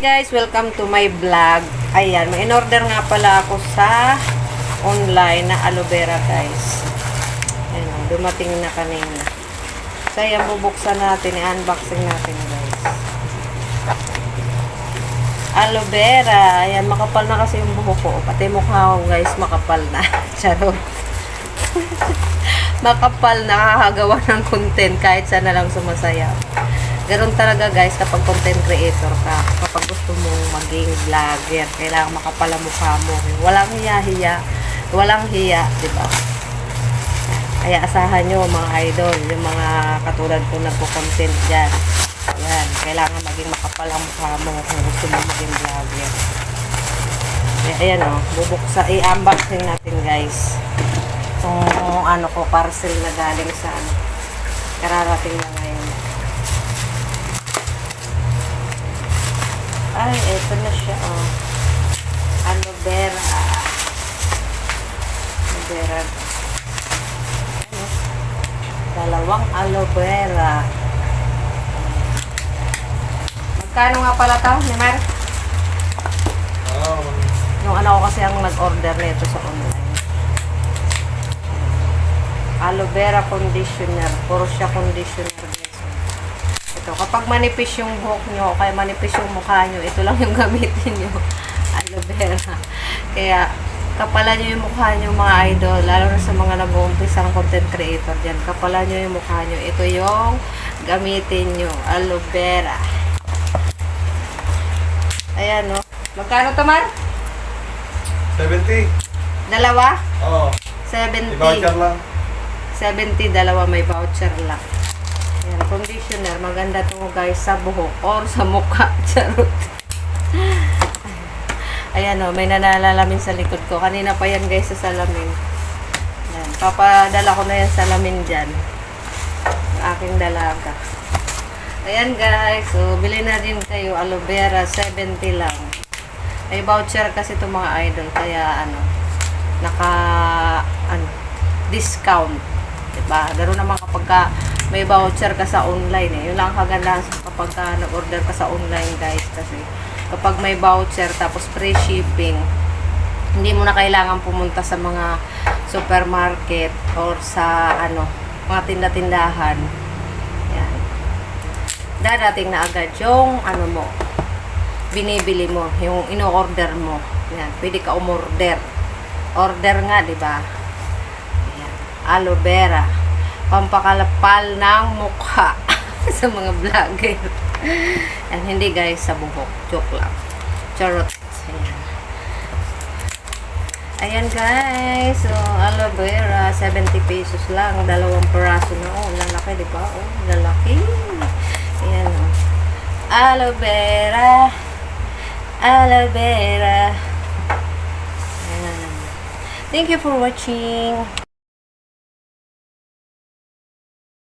Guys, welcome to my vlog. Ayan, may in-order nga pala ako sa online na aloe vera, guys. Ayan, dumating na kanina. So, ayan, bubuksan natin, i-unboxing natin, guys. Aloe vera. Ayan, makapal na kasi yung buhok ko. Pati mukha ko, guys, makapal na. Charot. Makapal na, kakagawa ng content kahit saan na lang sumasaya. Ganun talaga, guys, kapag content creator ka, kapag gusto mong maging vlogger, kailangan makapala mukha mo. Walang hiya-hiya, walang hiya, diba? Kaya asahan nyo, mga idol, yung mga katulad ko nagpo-content dyan. Ayan, kailangan maging makapala mukha mo kung gusto mo maging vlogger. Ayan o, bubuksa, i-unboxing natin, guys. Kung ano ko, parcel na galing sa ano, kararating na ngayon. Ay, eto na siya, oh. Aloe vera. Aloe vera. Ano? Dalawang aloe vera. Magkano nga pala ito, Neymar? Yung ano ko kasi ang nag-order nito sa online. Aloe vera conditioner. Puro siya conditioner. Ito, kapag manipis yung buhok nyo, kaya manipis yung mukha nyo, ito lang yung gamitin nyo. Aloe vera. Kaya, kapalan nyo yung mukha nyo, mga idol, lalo na sa mga nag-uumpisang content creator dyan. Kapalan nyo yung mukha nyo. Ito yung gamitin nyo. Aloe vera. Ayan, no? Magkano to, Mar? 70. Dalawa? Oo. 70. I-voucher lang. 70, dalawa, may voucher lang. Ayan, conditioner. Maganda to, guys, sa buhok or sa mukha. Charot. Ayan, o. May nanalalamin sa likod ko. Kanina pa yan, guys, sa salamin. Ayan. Papadala ko na yan salamin dyan. Ang aking dalaga. Ayan, guys. So, bili na din kayo. Aloe vera, 70 lang. May voucher kasi itong mga idol. Kaya, ano, discount. Diba? Ganoon naman kapag may voucher ka sa online eh. Yun lang kagandahan kapag nag-order ka sa online, guys. Kasi kapag may voucher tapos free shipping, hindi mo na kailangan pumunta sa mga supermarket or sa mga tinda-tindahan. Yan. Dadating na agad yung mo, binibili mo, yung ino-order mo. Yan. Pwede ka umorder. Order nga, diba? Yan. Aloe vera. Pampakalapal ng mukha sa mga vlogger. And hindi, guys, sa buhok. Joke lang. Charot. Ayan. Ayan, guys. So, aloe vera, 70 pesos lang. Dalawang peraso na. Oh, lalaki, di ba? Oh, lalaki. Ayan, oh. Aloe vera. Aloe vera. Ayan. Thank you for watching.